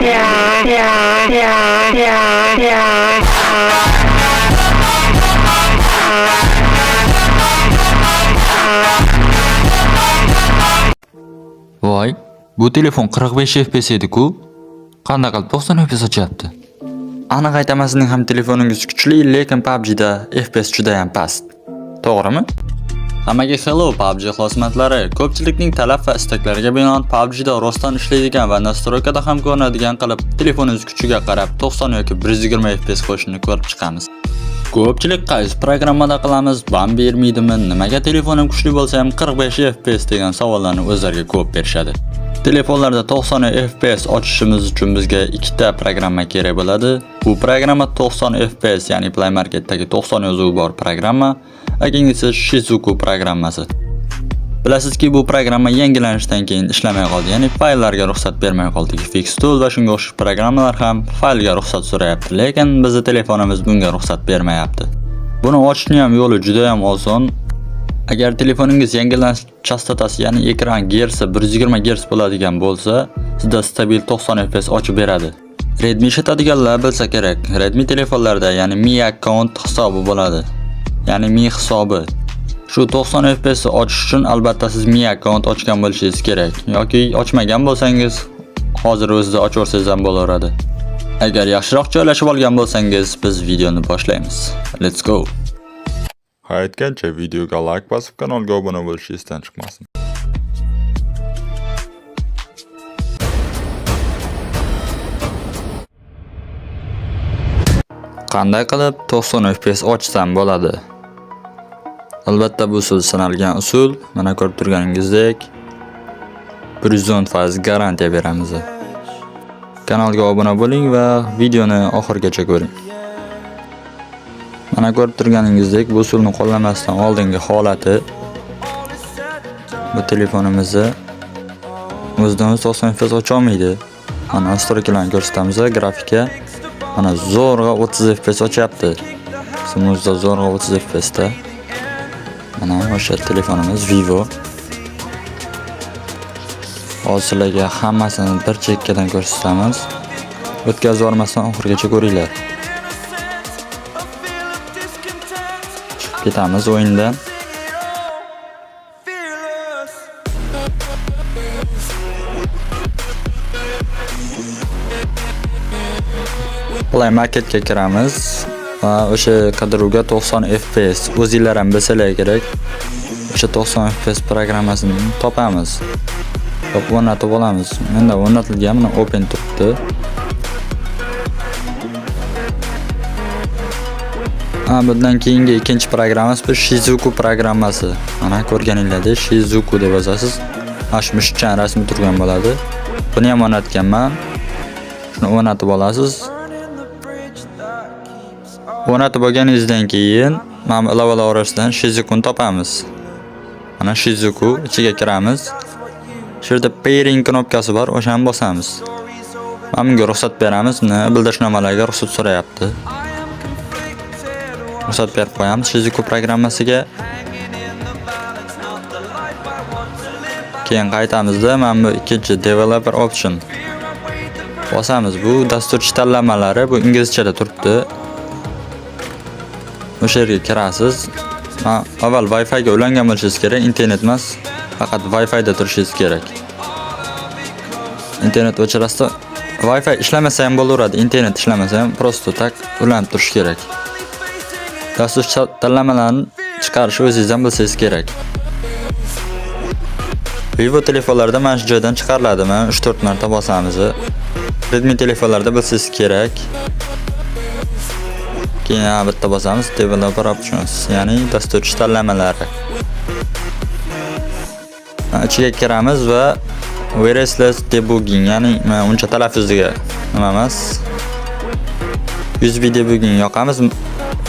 Voy, bu telefon 45 FPS edi-ku. Qanday qilib 90 FPS ochyapti? Aniq aytaman, sizning ham telefoningiz kuchli, lekin PUBG da FPS juda ham past. To'g'rimi? Hammaga hello PUBG xizmatlari. Ko'pchilikning talab va istaklariga binoan PUBG da rostdan ishlaydigan va nastroykada ham ko'rinadigan qilib telefoningiz kuchiga qarab 90 yoki 120 FPS qo'shishni ko'rib chiqamiz. Ko'pchilik qaysi programmada qilamiz, bam bermaydimi, nimaga telefonim kuchli bo'lsa ham 45 FPS degan savollarni o'zlariga ko'p berishadi. Telefonlarda 90 FPS ochishimiz uchun bizga ikkita programma kerak bo'ladi. Bu programma 90 FPS, ya'ni Play Marketdagi 90 yozuvi bor programma, ikkinchisi Shizuku programmasi. Bilasizki, bu programma yangilanishdan keyin ishlamay qoldi, ya'ni fayllarga ruxsat bermay qoldi. Fixtool va shunga o'xshash programmalar ham faylga ruxsat so'rayapti, lekin bizning telefonimiz bunga ruxsat bermayapti. Buni ochishning ham yo'li juda ham oson. Agar telefoningiz yangilanish chastotasi, ya'ni ekran gersi 120 Hz bo'ladigan bo'lsa, sizda stabil 90 FPS ochib beradi. Redmi ishlatadiganlar bilsa kerak. Redmi telefonlarda, ya'ni Mi account hisobi bo'ladi. Ya'ni Mi hisobi. Shu 90 FPS ochish uchun albatta siz Mi account ochgan bo'lishingiz kerak yoki ochmagan bo'lsangiz, hozir o'zida ochaversangiz ham bo'laveradi. Agar yaxshiroq joylashib olgan bo'lsangiz, biz videoni boshlaymiz. Let's go. Aytgancha videoga like bosib, kanalga obuna bo'lishingizdan chiqmasin. Qanday qilib 90 FPS ochsam bo'ladi? Albatta bu usul sinalgan usul. Mana ko'rib turganingizdek 110% garantiya beramiz. Kanalga obuna bo'ling va videoni oxirigacha ko'ring. Mana ko'rib turganingizdek bu usulni qo'llamasdan oldingi holati bu telefonimizni o'zidan 90 FPS ocha olmaydi. Mana nastroykalarni ko'rsatamiz, grafika mana zo'rg'a 30 FPS ochyapti. O'zida zo'rg'a 30 FPS da. Mana o'sha telefonimiz Vivo. Hozirlarga hammasini bir chekkadan ko'rsatamiz. O'tkazib olmasdan oxirigacha ko'ringlar. Ketamiz o'yindan. Play Marketga kiramiz va o'sha qidiruvga 90 FPS o'zingizlar ham bilsanglar kerak. O'sha 90 FPS programmasini topamiz. Topib o'rnatib olamiz. Menda o'rnatilgan, mana open turibdi. Bundan keyingi ikkinchi programmamiz bu Shizuku programmasi. Mana ko'rganinglardek Shizuku deb yozasiz. Mana shu mushukchan rasmi turgan bo'ladi. Buni ham o'rnatganman. Shuni o'rnatib olasiz. O'rnatib olganingizdan keyin mana ilovalar orasidan Shizukuni topamiz. Mana Shizuku ichiga kiramiz. Shu yerda pairing knopkasi bor, o'shani bosamiz. Mana bunga ruxsat beramiz. Bildirishnomalarga ruxsat so'rayapti. Ruxsat berib qo'yamiz Shizuku programmasiga. Keyin qaytamizda mana bu ikkinchi developer option bosamiz. Bu dasturchi tanlamalari bu inglizchada turibdi. O'sha yerga kirasiz. Avval Wi-Fi ga ulangan bo'lishingiz kerak, internet emas, faqat Wi-Fi da turishingiz kerak. Internet o'chirasizda Wi-Fi ishlamasa ham bo'laveradi, internet ishlamasa ham prosto tak ulanib turish kerak. Dasturchi tanlamalarni chiqarish o'zingizdan bilsangiz kerak. Vivo telefonlarda mana shu joydan chiqariladi. Mana 3-4 marta bosamiz. Redmi telefonlarda bilsangiz kerak. Keyin bitta bosamiz developer options, ya'ni dasturchi tanlamalari. Ichiga kiramiz va wireless debugging, ya'ni uncha talaffuziga nima emas. USB debugging yoqamiz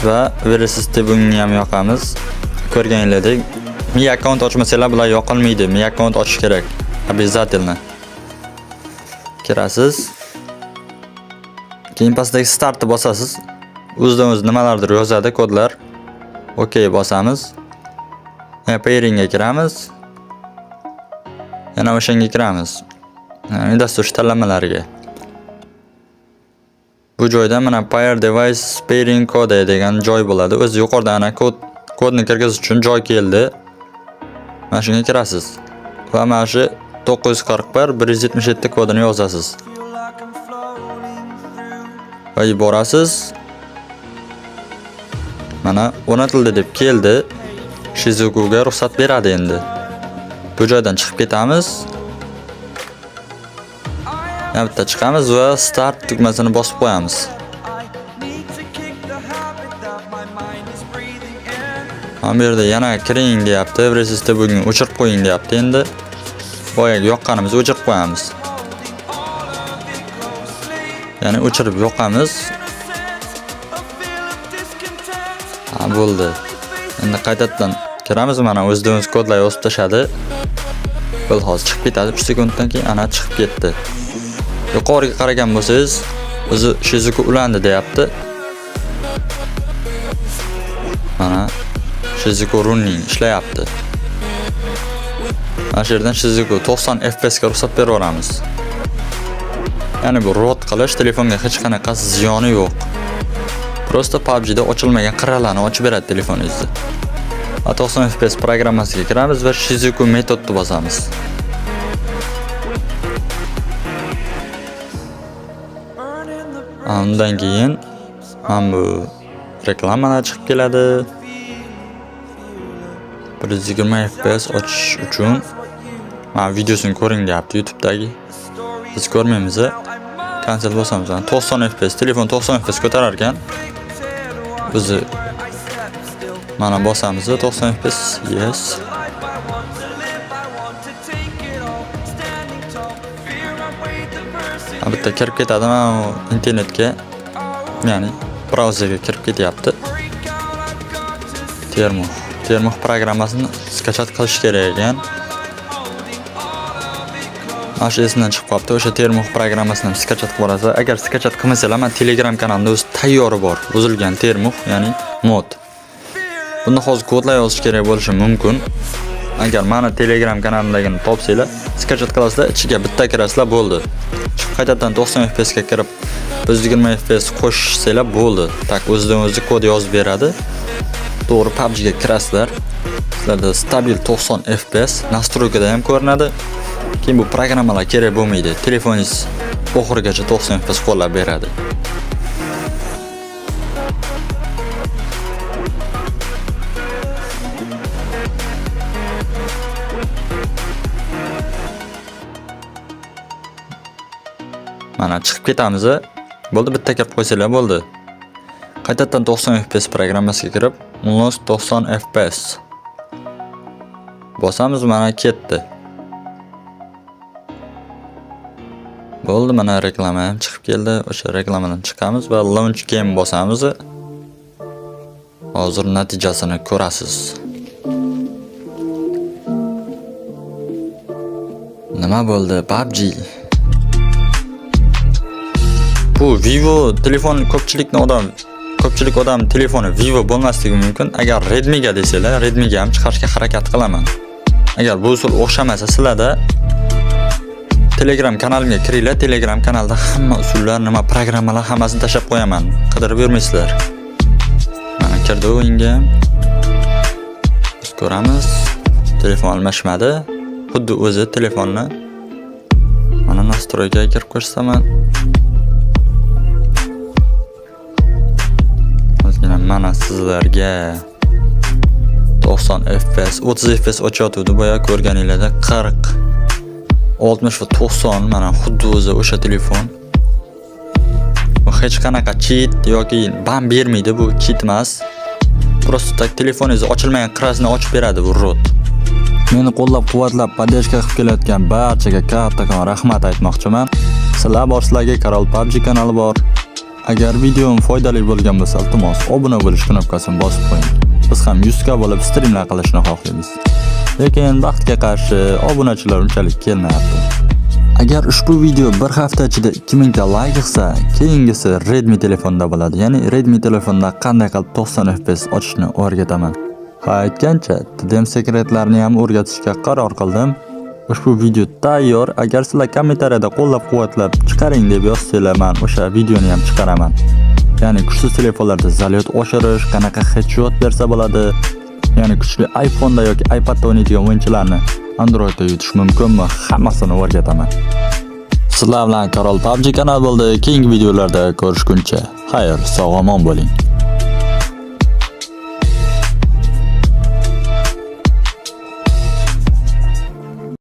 va wireless debugging ham yoqamiz. Ko'rganinglardek, Mi account ochmasanglar bular yoqilmaydi. Mi account ochish kerak. Обязательно. Kirasiz. Keyin pastdagi startni bosasiz. O'zidan o'zi nimalardir yozadi kodlar. OK bosamiz. Yana pairingga kiramiz. Yana o'shanga kiramiz. Ya'ni dasturchi tanlamalariga. Bu joyda mana Pair Device Pairing Code degan joy bo'ladi. O'zi yuqorida ana kodni kirgizish uchun joy keldi. Mana shunga kirasiz. Va mana shu 941 177 kodini yozasiz. Va yuborasiz. Mana o'rnatildi deb keldi. Shizukuga ruxsat beradi endi. Bu joydan chiqib ketamiz. Yana bitta chiqamiz va start tugmasini bosib qo'yamiz. Mana bu yerda yana kiring deyapti. Everest'da bugun o'chirib qo'ying deyapti endi. Boyaga yoqqanimizni o'chirib qo'yamiz. Ya'ni o'chirib yoqamiz. Ha, bo'ldi. Endi qaytadan kiramiz. Mana o'zimiz kodlar yozib tashadi. Bu hozir chiqib ketadi. 3 sekunddan keyin ana chiqib ketdi. Yuqoriga qaragan bo'lsangiz, o'zi Shizuku ulandi deyapti. Mana Shizuku running ishlayapti. Mana shu yerdan Shizuku 90 FPS ga ruxsat beraveramiz. Ya'ni bu root qilish telefonga hech qanaqasi ziyoni yo'q. Prosta PUBG da ochilmagan qirralarni ochib beradi telefoningizni. 90 FPS programmasiga kiramiz va Shizuku metodni bosamiz. Undan keyin ham bu reklamalar chiqib keladi. 120 FPS ochish uchun mana videosini ko'ring deyapti YouTube'dagi. Biz ko'rmaymiz. Cancel bosamiz. 90 FPS telefon 90 FPS ko'tarar ekan. O'zi mana bosamiz 90 FPS. Yes. Bitta kirib ketadi mana internetga, ya'ni brauzerga kirib ketyapti. Termux programmasini skachat qilish kerak ekan. Mana shu esidan chiqib qolibdi. O'sha Termux programmasini skachat qilib olasiz. Agar skachat qilmasangiz, men Telegram kanalimda o'z tayyori bor. O'zilgan Termux, ya'ni mod. Bunda hozir kodlar yozish kerak bo'lishi mumkin. Agar meni Telegram kanalimdagini topsanglar, skachat qilasizlar, ichiga bitta kirasizlar bo'ldi. Chiqib qaytadan 90 FPS ga kirib 120 FPS qo'shsanglar bo'ldi. Tak o'zidan o'zi kod yozib beradi. To'g'ri PUBG ga kirasizlar. Sizlarda stabil 90 FPS nastroykada ham ko'rinadi. Keyin bu programmalar kerak bo'lmaydi. Telefoningiz oxirigacha 90 FPS qo'llab beradi. Mana chiqib ketamiz. Bo'ldi, bitta kirib qo'ysanglar bo'ldi. Qaytadan 90 FPS programmasiga kirib, unlos 90 FPS. Bosamiz, mana ketdi. Bo'ldi, mana reklama ham chiqib keldi. O'sha reklamadan chiqamiz va launch game bosamiz. Hozir natijasini ko'rasiz. Nima bo'ldi? PUBG. Bu Vivo telefon ko'pchilik odam telefoni Vivo bo'lmasligi mumkin. Agar Redmi ga desanglar, Redmi ga ham chiqarishga harakat qilaman. Agar bu usul o'xshamasa, sizlarda Telegram kanalimga kiringlar. Telegram kanalda hamma usullar, nima programmalar hammasini tashab qo'yaman. Qidirib yurmaysizlar. Mana kirdi o'yinga. Biz ko'ramiz. Telefon almashmadi. Xuddi o'zi telefonni mana nastroyga kirib ko'rsaman. Mana sizlarga 90 FPS, 30 FPS ochyotuvdi boya ko'rganinglarda 40, 60 va 90 mana xuddi o'zi o'sha telefon. Bu hech qanaqa cheat yoki ban bermaydi, bu cheat emas. Prosta tak telefoningiz ochilmagan qirrasini ochib beradi bu root. Meni qo'llab-quvvatlab podдержка qilib kelayotgan barchaga kattakon rahmat aytmoqchiman. Sizlar bor, sizlarga Karol PUBG kanali bor. Agar videom foydali bo'lgan bo'lsa, iltimos obuna bo'lish knopkasini bosib qo'ying. Biz ham 100 ga bo'lib streamlar qilishni xohlaymiz. Lekin vaqtga qarshi obunachilar unchalik kelmayapti. Agar ushbu video bir hafta ichida 2000 ta like yig'sa, keyingisi Redmi telefonda bo'ladi. Ya'ni Redmi telefonda qanday qilib 90 FPS ochishni o'rgataman. Ha, aytgancha, TDM sekretlarini ham o'rgatishga qaror qildim. Ushbu video tayyor. Agar sizlar kommentariyada qo'llab-quvvatlab chiqaring deb yozsanglar, men o'sha videoni ham chiqaraman. Ya'ni kuchsiz telefonlarda zaryad oshirish, qanaqa headshot bersa bo'ladi. Ya'ni kuchli iPhone da yoki iPad da o'ynaydigan o'yinchilarni Androidda yutish mumkinmi? Hammasini o'rgataman. Sizlar bilan Karol PUBG kanal bo'ldi. Keyingi videolarda ko'rishguncha xayr, sog' omon bo'ling.